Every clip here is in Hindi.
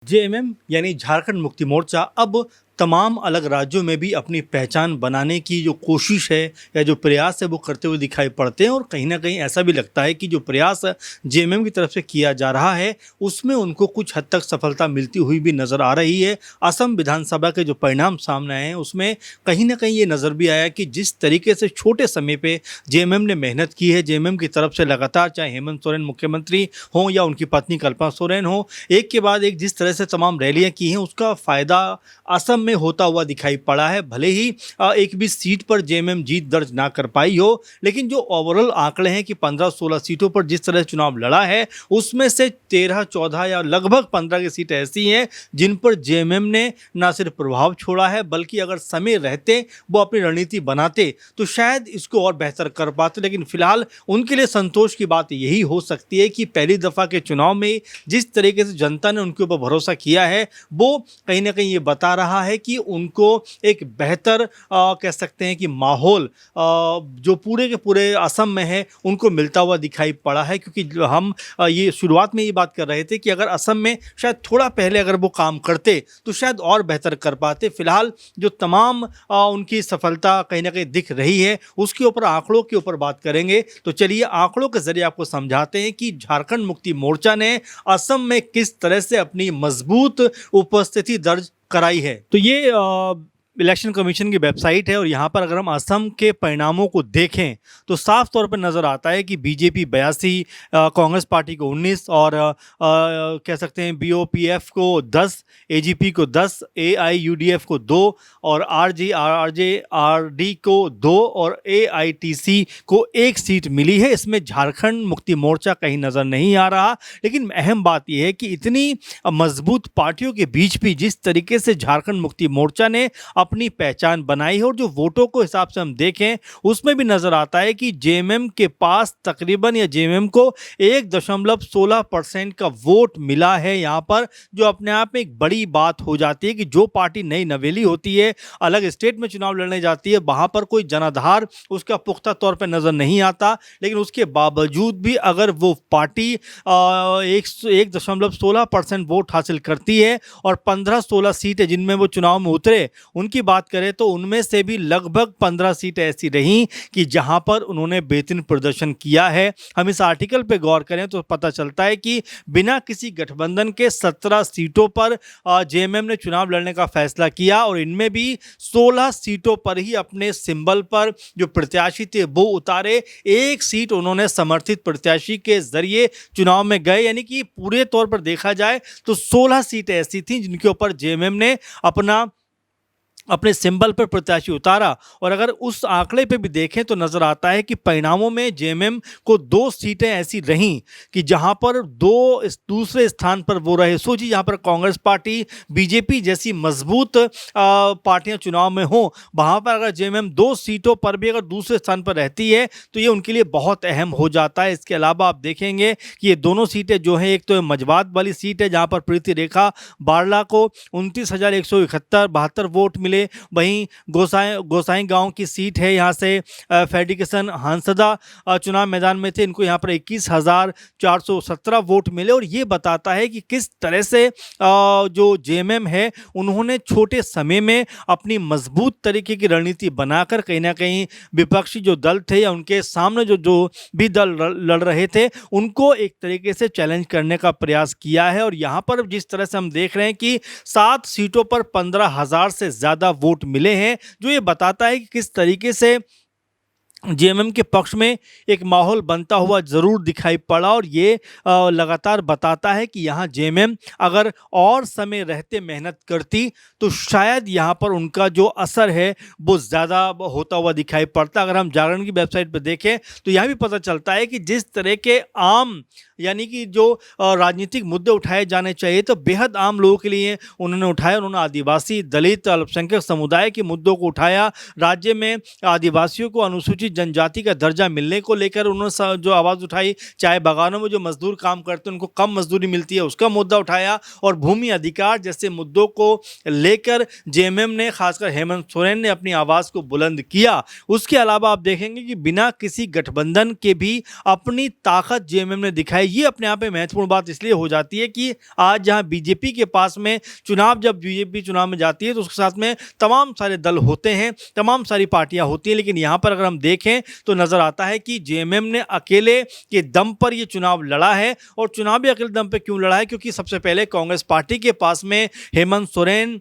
जेएमएम यानी झारखंड मुक्ति मोर्चा अब तमाम अलग राज्यों में भी अपनी पहचान बनाने की जो कोशिश है या जो प्रयास है वो करते हुए दिखाई पड़ते हैं। और कहीं ना कहीं ऐसा भी लगता है कि जो प्रयास जेएमएम की तरफ से किया जा रहा है उसमें उनको कुछ हद तक सफलता मिलती हुई भी नज़र आ रही है। असम विधानसभा के जो परिणाम सामने आए हैं उसमें कहीं ना कहीं ये नज़र भी आया कि जिस तरीके से छोटे समय पे जेएमएम ने मेहनत की है, जेएमएम की तरफ से लगातार चाहे हेमंत सोरेन मुख्यमंत्री हों या उनकी पत्नी कल्पना सोरेन हो, एक के बाद एक जिस तरह से तमाम रैलियां की हैं उसका फ़ायदा असम में होता हुआ दिखाई पड़ा है। भले ही एक भी सीट पर जेएमएम जीत दर्ज ना कर पाई हो, लेकिन जो ओवरऑल आंकड़े हैं कि 15-16 सीटों पर जिस तरह से चुनाव लड़ा है उसमें से 13-14 या लगभग 15 की सीटें ऐसी हैं जिन पर जेएमएम ने ना सिर्फ प्रभाव छोड़ा है बल्कि अगर समय रहते वो अपनी रणनीति बनाते तो शायद इसको और बेहतर कर पाते। लेकिन फिलहाल उनके लिए संतोष की बात यही हो सकती है कि पहली दफ़ा के चुनाव में जिस तरीके से जनता ने उनके ऊपर भरोसा किया है वो कहीं ना कहीं ये बता रहा है कि उनको एक बेहतर कह सकते हैं कि माहौल जो पूरे के पूरे असम में है उनको मिलता हुआ दिखाई पड़ा है। क्योंकि हम ये शुरुआत में ये बात कर रहे थे कि अगर असम में शायद थोड़ा पहले अगर वो काम करते तो शायद और बेहतर कर पाते। फिलहाल जो तमाम उनकी सफलता कहीं ना कहीं दिख रही है उसके ऊपर आंकड़ों के ऊपर बात करेंगे। तो चलिए आंकड़ों के जरिए आपको समझाते हैं कि झारखंड मुक्ति मोर्चा ने असम में किस तरह से अपनी मजबूत उपस्थिति दर्ज कराई है। तो ये इलेक्शन कमीशन की वेबसाइट है और यहाँ पर अगर हम असम के परिणामों को देखें तो साफ तौर पर नज़र आता है कि बीजेपी 82, कांग्रेस पार्टी को 19 और कह सकते हैं बीओपीएफ को 10, एजीपी को 10, एआईयूडीएफ को 2 और आरजेआरडी को 2 और एआईटीसी को 1 सीट मिली है। इसमें झारखंड मुक्ति मोर्चा कहीं नज़र नहीं आ रहा। लेकिन अहम बात यह है कि इतनी मजबूत पार्टियों के बीच भी जिस तरीके से झारखंड मुक्ति मोर्चा ने अपनी पहचान बनाई है और जो वोटों को हिसाब से हम देखें उसमें भी नजर आता है कि जेएमएम के पास तकरीबन या जेएमएम को 1.16% का वोट मिला है यहाँ पर, जो अपने आप में एक बड़ी बात हो जाती है कि जो पार्टी नई नवेली होती है, अलग स्टेट में चुनाव लड़ने जाती है, वहां पर कोई जनाधार उसका पुख्ता तौर पर नजर नहीं आता। लेकिन उसके बावजूद भी अगर वो पार्टी 1.16% वोट हासिल करती है और 15-16 सीटें जिनमें वो चुनाव में उतरे उनकी बात करें तो उनमें से भी लगभग 15 सीटें ऐसी रहीं कि जहां पर उन्होंने बेहतरीन प्रदर्शन किया है। हम इस आर्टिकल पे गौर करें तो पता चलता है कि बिना किसी गठबंधन के 17 सीटों पर जेएमएम ने चुनाव लड़ने का फैसला किया और इनमें भी 16 सीटों पर ही अपने सिंबल पर जो प्रत्याशी थे वो उतारे। 1 सीट उन्होंने समर्थित प्रत्याशी के जरिए चुनाव में गए, यानी कि पूरे तौर पर देखा जाए तो 16 सीटें ऐसी थीं जिनके ऊपर जेएमएम ने अपने सिंबल पर प्रत्याशी उतारा। और अगर उस आंकड़े पे भी देखें तो नजर आता है कि परिणामों में जेएमएम को 2 सीटें ऐसी रहीं कि जहां पर दूसरे स्थान पर वो रहे। सोचिए जहां पर कांग्रेस पार्टी, बीजेपी जैसी मजबूत पार्टियां चुनाव में हों, वहां पर अगर जेएमएम 2 सीटों पर भी अगर दूसरे स्थान पर रहती है तो ये उनके लिए बहुत अहम हो जाता है। इसके अलावा आप देखेंगे कि ये दोनों सीटें जो हैं, एक तो मजबात वाली सीट है जहाँ पर प्रीति रेखा बारला को 29,171 वोट मिले। वहीं गोसाई गांव की सीट है, यहाँ से फेडिकेशन हांसदा चुनाव मैदान में थे, इनको यहाँ पर 21,417 वोट मिले। और ये बताता है कि किस तरह से जो जेएमएम है उन्होंने छोटे समय में अपनी मजबूत तरीके की रणनीति बनाकर कहीं ना कहीं विपक्षी जो दल थे या उनके सामने जो भी दल लड़ रहे थे उनको एक तरीके से चैलेंज करने का प्रयास किया है। और यहाँ पर जिस तरह से हम देख रहे हैं कि 7 सीटों पर 15,000 से ज़्यादा वोट मिले हैं, जो ये बताता है कि किस तरीके से जेएमएम के पक्ष में एक माहौल बनता हुआ ज़रूर दिखाई पड़ा। और ये लगातार बताता है कि यहाँ जेएमएम अगर और समय रहते मेहनत करती तो शायद यहाँ पर उनका जो असर है वो ज़्यादा होता हुआ दिखाई पड़ता। अगर हम जागरण की वेबसाइट पर देखें तो यहाँ भी पता चलता है कि जिस तरह के आम यानी कि जो राजनीतिक मुद्दे उठाए जाने चाहिए तो बेहद आम लोगों के लिए उन्होंने उठाया। उन्होंने आदिवासी, दलित, अल्पसंख्यक समुदाय के मुद्दों को उठाया। राज्य में आदिवासियों को अनुसूचित जनजाति का दर्जा मिलने को लेकर उन्होंने जो आवाज़ उठाई, चाहे बागानों में जो मजदूर काम करते हैं उनको कम मजदूरी मिलती है उसका मुद्दा उठाया, और भूमि अधिकार जैसे मुद्दों को लेकर जेएमएम ने, खासकर हेमंत सोरेन ने अपनी आवाज़ को बुलंद किया। उसके अलावा आप देखेंगे कि बिना किसी गठबंधन के भी अपनी ताकत जेएमएम ने दिखाई, ये अपने आप में महत्वपूर्ण बात इसलिए हो जाती है कि आज जहाँ बीजेपी के पास में जब बीजेपी चुनाव में जाती है तो उसके साथ में तमाम सारे दल होते हैं, तमाम सारी पार्टियां होती हैं, लेकिन यहाँ पर अगर हम देखें तो नज़र आता है कि जेएमएम ने अकेले के दम पर ये चुनाव लड़ा है। और चुनाव भी अकेले दम पे क्यों लड़ा है? क्योंकि सबसे पहले कांग्रेस पार्टी के पास में हेमंत सोरेन,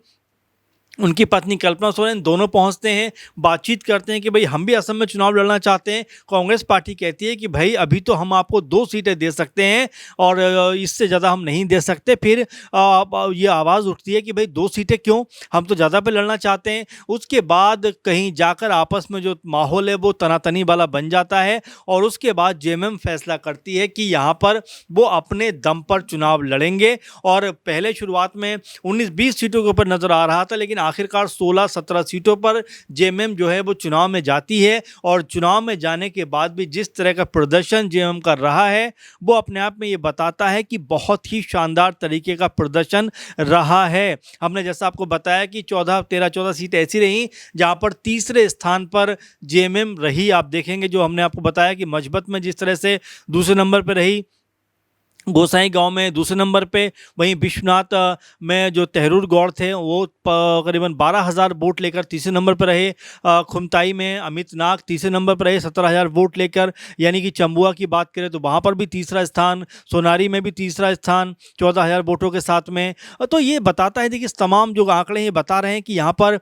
उनकी पत्नी कल्पना सोरेन दोनों पहुंचते हैं, बातचीत करते हैं कि भाई हम भी असम में चुनाव लड़ना चाहते हैं। कांग्रेस पार्टी कहती है कि भाई अभी तो हम आपको 2 सीटें दे सकते हैं और इससे ज़्यादा हम नहीं दे सकते। फिर ये आवाज़ उठती है कि भाई 2 सीटें क्यों, हम तो ज़्यादा पे लड़ना चाहते हैं। उसके बाद कहीं जाकर आपस में जो माहौल है वो तनातनी वाला बन जाता है और उसके बाद जेएमएम फैसला करती है कि यहाँ पर वो अपने दम पर चुनाव लड़ेंगे। और पहले शुरुआत में 19-20 सीटों के ऊपर नज़र आ रहा था, लेकिन आखिरकार 16-17 सीटों पर जेएमएम जो है वो चुनाव में जाती है। और चुनाव में जाने के बाद भी जिस तरह का प्रदर्शन जेएमएम कर रहा है वो अपने आप में ये बताता है कि बहुत ही शानदार तरीके का प्रदर्शन रहा है। हमने जैसा आपको बताया कि 13-14 सीट ऐसी रहीं जहां पर तीसरे स्थान पर जेएमएम रही। आप देखेंगे जो हमने आपको बताया कि मजबत में जिस तरह से दूसरे नंबर पर रही, गोसाई गांव में दूसरे नंबर पे, वहीं विश्वनाथ में जो तहरूर गौड़ थे वो करीबन 12,000 वोट लेकर तीसरे नंबर पर रहे। खुमताई में अमित नाग तीसरे नंबर पर रहे 17,000 वोट लेकर। यानी कि चंबुआ की बात करें तो वहाँ पर भी तीसरा स्थान, सोनारी में भी तीसरा स्थान 14,000 वोटों के साथ में। तो ये बताता है, देखिए तमाम जो आंकड़े ये बता रहे हैं कि यहाँ पर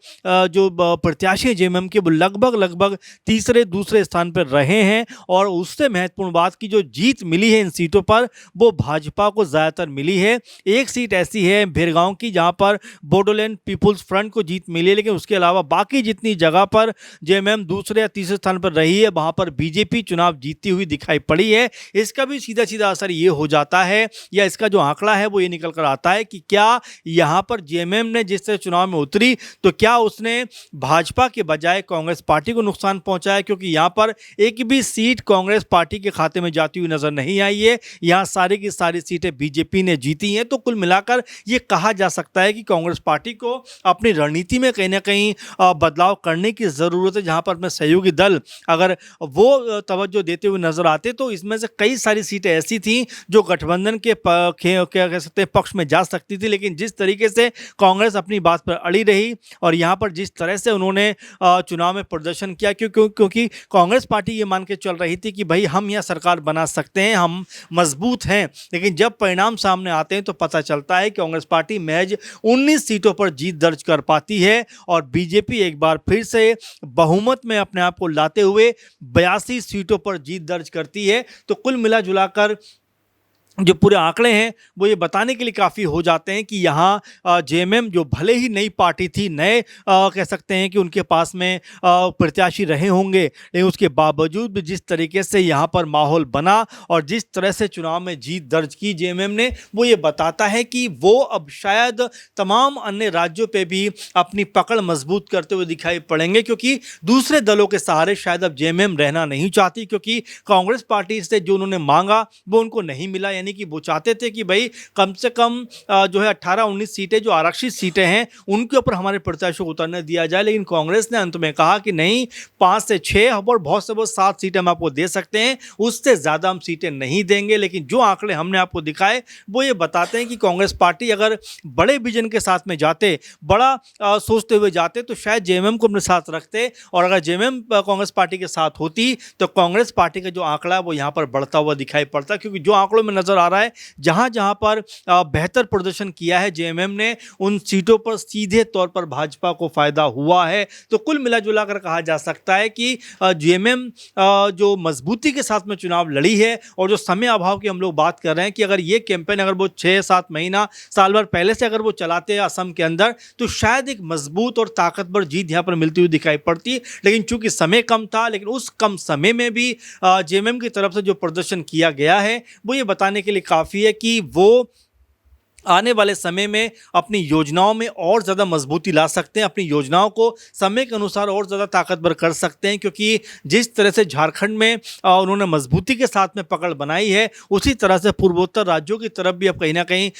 जो प्रत्याशी जेएमएम के वो लगभग तीसरे दूसरे स्थान पर रहे हैं। और उससे महत्वपूर्ण बात की जो जीत मिली है इन सीटों पर वो भाजपा को ज़्यादातर मिली है। एक सीट ऐसी है भिरगांव की जहां पर बोडोलैंड पीपुल्स फ्रंट को जीत मिली है, लेकिन उसके अलावा बाकी जितनी जगह पर जेएमएम दूसरे या तीसरे स्थान पर रही है वहां पर बीजेपी चुनाव जीतती हुई दिखाई पड़ी है। इसका भी सीधा सीधा असर ये हो जाता है, या इसका जो आंकड़ा है वो ये निकल कर आता है कि क्या यहाँ पर जेएमएम ने जिस तरह चुनाव में उतरी तो क्या उसने भाजपा के बजाय कांग्रेस पार्टी को नुकसान पहुंचाया? क्योंकि यहाँ पर एक भी सीट कांग्रेस पार्टी के खाते में जाती हुई नजर नहीं आई है। यहाँ सारी की सारी सीटें बीजेपी ने जीती हैं। तो कुल मिलाकर ये कहा जा सकता है कि कांग्रेस पार्टी को अपनी रणनीति में कहीं ना कहीं बदलाव करने की ज़रूरत है। जहां पर अपने सहयोगी दल अगर वो तवज्जो देते हुए नजर आते तो इसमें से कई सारी सीटें ऐसी थीं जो गठबंधन के क्या कह सकते हैं पक्ष में जा सकती थी। लेकिन जिस तरीके से कांग्रेस अपनी बात पर अड़ी रही और यहाँ पर जिस तरह से उन्होंने चुनाव में प्रदर्शन किया, क्योंकि कांग्रेस पार्टी ये मान के चल रही थी कि भाई हम यहाँ सरकार बना सकते हैं, हम मजबूत हैं। लेकिन जब परिणाम सामने आते हैं तो पता चलता है कि कांग्रेस पार्टी महज 19 सीटों पर जीत दर्ज कर पाती है और बीजेपी एक बार फिर से बहुमत में अपने आप को लाते हुए 82 सीटों पर जीत दर्ज करती है। तो कुल मिला जुलाकर जो पूरे आंकड़े हैं वो ये बताने के लिए काफ़ी हो जाते हैं कि यहाँ जेएमएम जो भले ही नई पार्टी थी, नए कह सकते हैं कि उनके पास में प्रत्याशी रहे होंगे, लेकिन उसके बावजूद भी जिस तरीके से यहाँ पर माहौल बना और जिस तरह से चुनाव में जीत दर्ज की जेएमएम ने, वो ये बताता है कि वो अब शायद तमाम अन्य राज्यों पे भी अपनी पकड़ मजबूत करते हुए दिखाई पड़ेंगे। क्योंकि दूसरे दलों के सहारे शायद अब जेएमएम रहना नहीं चाहती, क्योंकि कांग्रेस पार्टी से जो उन्होंने मांगा वो उनको नहीं मिला। यानी कि वो चाहते थे कि भाई कम से कम जो है 18-19 सीटें जो आरक्षित सीटें हैं उनके ऊपर हमारे प्रत्याशियों को उतरने दिया जाए। लेकिन कांग्रेस ने अंत में कहा कि नहीं, 5 से 6 और बहुत से बहुत 7 सीटें हम आपको दे सकते हैं, उससे ज़्यादा हम सीटें नहीं देंगे। लेकिन जो आंकड़े हमने आपको दिखाए वो ये बताते हैं कि कांग्रेस पार्टी अगर बड़े विजन के साथ में जाते, बड़ा सोचते हुए जाते तो शायद जेएमएम को अपने साथ रखते। और अगर जेएमएम कांग्रेस पार्टी के साथ होती तो कांग्रेस पार्टी का जो आंकड़ा है वो यहाँ पर बढ़ता हुआ दिखाई पड़ता। क्योंकि जो आंकड़ों में नजर आ रहा है जहां जहां पर बेहतर प्रदर्शन किया है जेएमएम ने, उन सीटों पर सीधे तौर पर भाजपा को फायदा हुआ है। तो कुल मिला जुला कर कहा जा सकता है कि जेएमएम जो मजबूती के साथ में चुनाव लड़ी है और जो समय अभाव की हम लोग बात कर रहे हैं कि अगर ये कैंपेन अगर वो 6-7 महीना साल भर पहले से अगर वो चलाते हैं असम के अंदर तो शायद एक मजबूत और ताकतवर जीत यहाँ पर मिलती हुई दिखाई पड़ती। लेकिन चूंकि समय कम था, लेकिन उस कम समय में भी जेएमएम की तरफ से जो प्रदर्शन किया गया है वो ये बताने के लिए काफ़ी है कि वो आने वाले समय में अपनी योजनाओं में और ज़्यादा मजबूती ला सकते हैं, अपनी योजनाओं को समय के अनुसार और ज़्यादा ताकतवर कर सकते हैं, क्योंकि जिस तरह से झारखंड में उन्होंने मजबूती के साथ में पकड़ बनाई है, उसी तरह से पूर्वोत्तर राज्यों की तरफ भी अब कहीं ना कहीं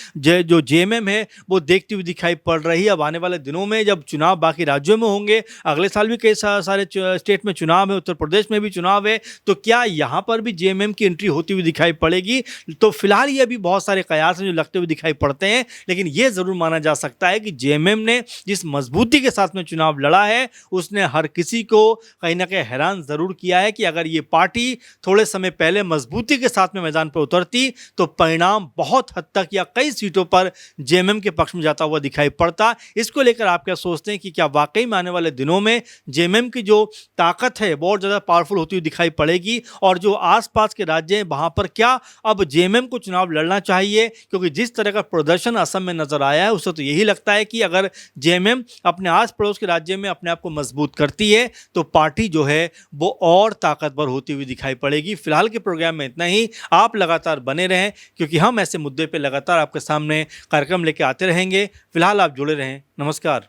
जो जेएमएम है वो देखती हुई दिखाई पड़ रही है। अब आने वाले दिनों में जब चुनाव बाकी राज्यों में होंगे, अगले साल भी कई सारे स्टेट में चुनाव है, उत्तर प्रदेश में भी चुनाव है, तो क्या यहाँ पर भी जेएमएम की एंट्री होती हुई दिखाई पड़ेगी? तो फिलहाल ये भी बहुत सारे कयास हैं जो लगते हुए दिखाई पड़ते हैं, लेकिन ये जरूर माना जा सकता है कि जेएमएम ने जिस मजबूती के साथ में चुनाव लड़ा है, उसने हर किसी को कहीं ना कहीं हैरान जरूर किया है कि अगर ये पार्टी थोड़े समय पहले मजबूती के साथ में मैदान पर उतरती तो परिणाम बहुत हद तक या कई सीटों पर जेएमएम के पक्ष में जाता हुआ दिखाई पड़ता। इसको लेकर आप क्या सोचते हैं कि क्या वाकई में आने वाले दिनों में जेएमएम की जो ताकत है बहुत ज़्यादा पावरफुल होती हुई दिखाई पड़ेगी, और जो आसपास के राज्य हैं वहां पर क्या अब जेएमएम को चुनाव लड़ना चाहिए? क्योंकि जिस तरह का प्रदर्शन असम में नजर आया है, उससे तो यही लगता है कि अगर जेएमएम अपने आस पड़ोस के राज्य में अपने आप को मजबूत करती है तो पार्टी जो है वो और ताकतवर होती हुई दिखाई पड़ेगी। फिलहाल के प्रोग्राम में इतना ही। आप लगातार बने रहें, क्योंकि हम ऐसे मुद्दे पर लगातार आपके सामने कार्यक्रम लेके आते रहेंगे। फिलहाल आप जुड़े रहें। नमस्कार।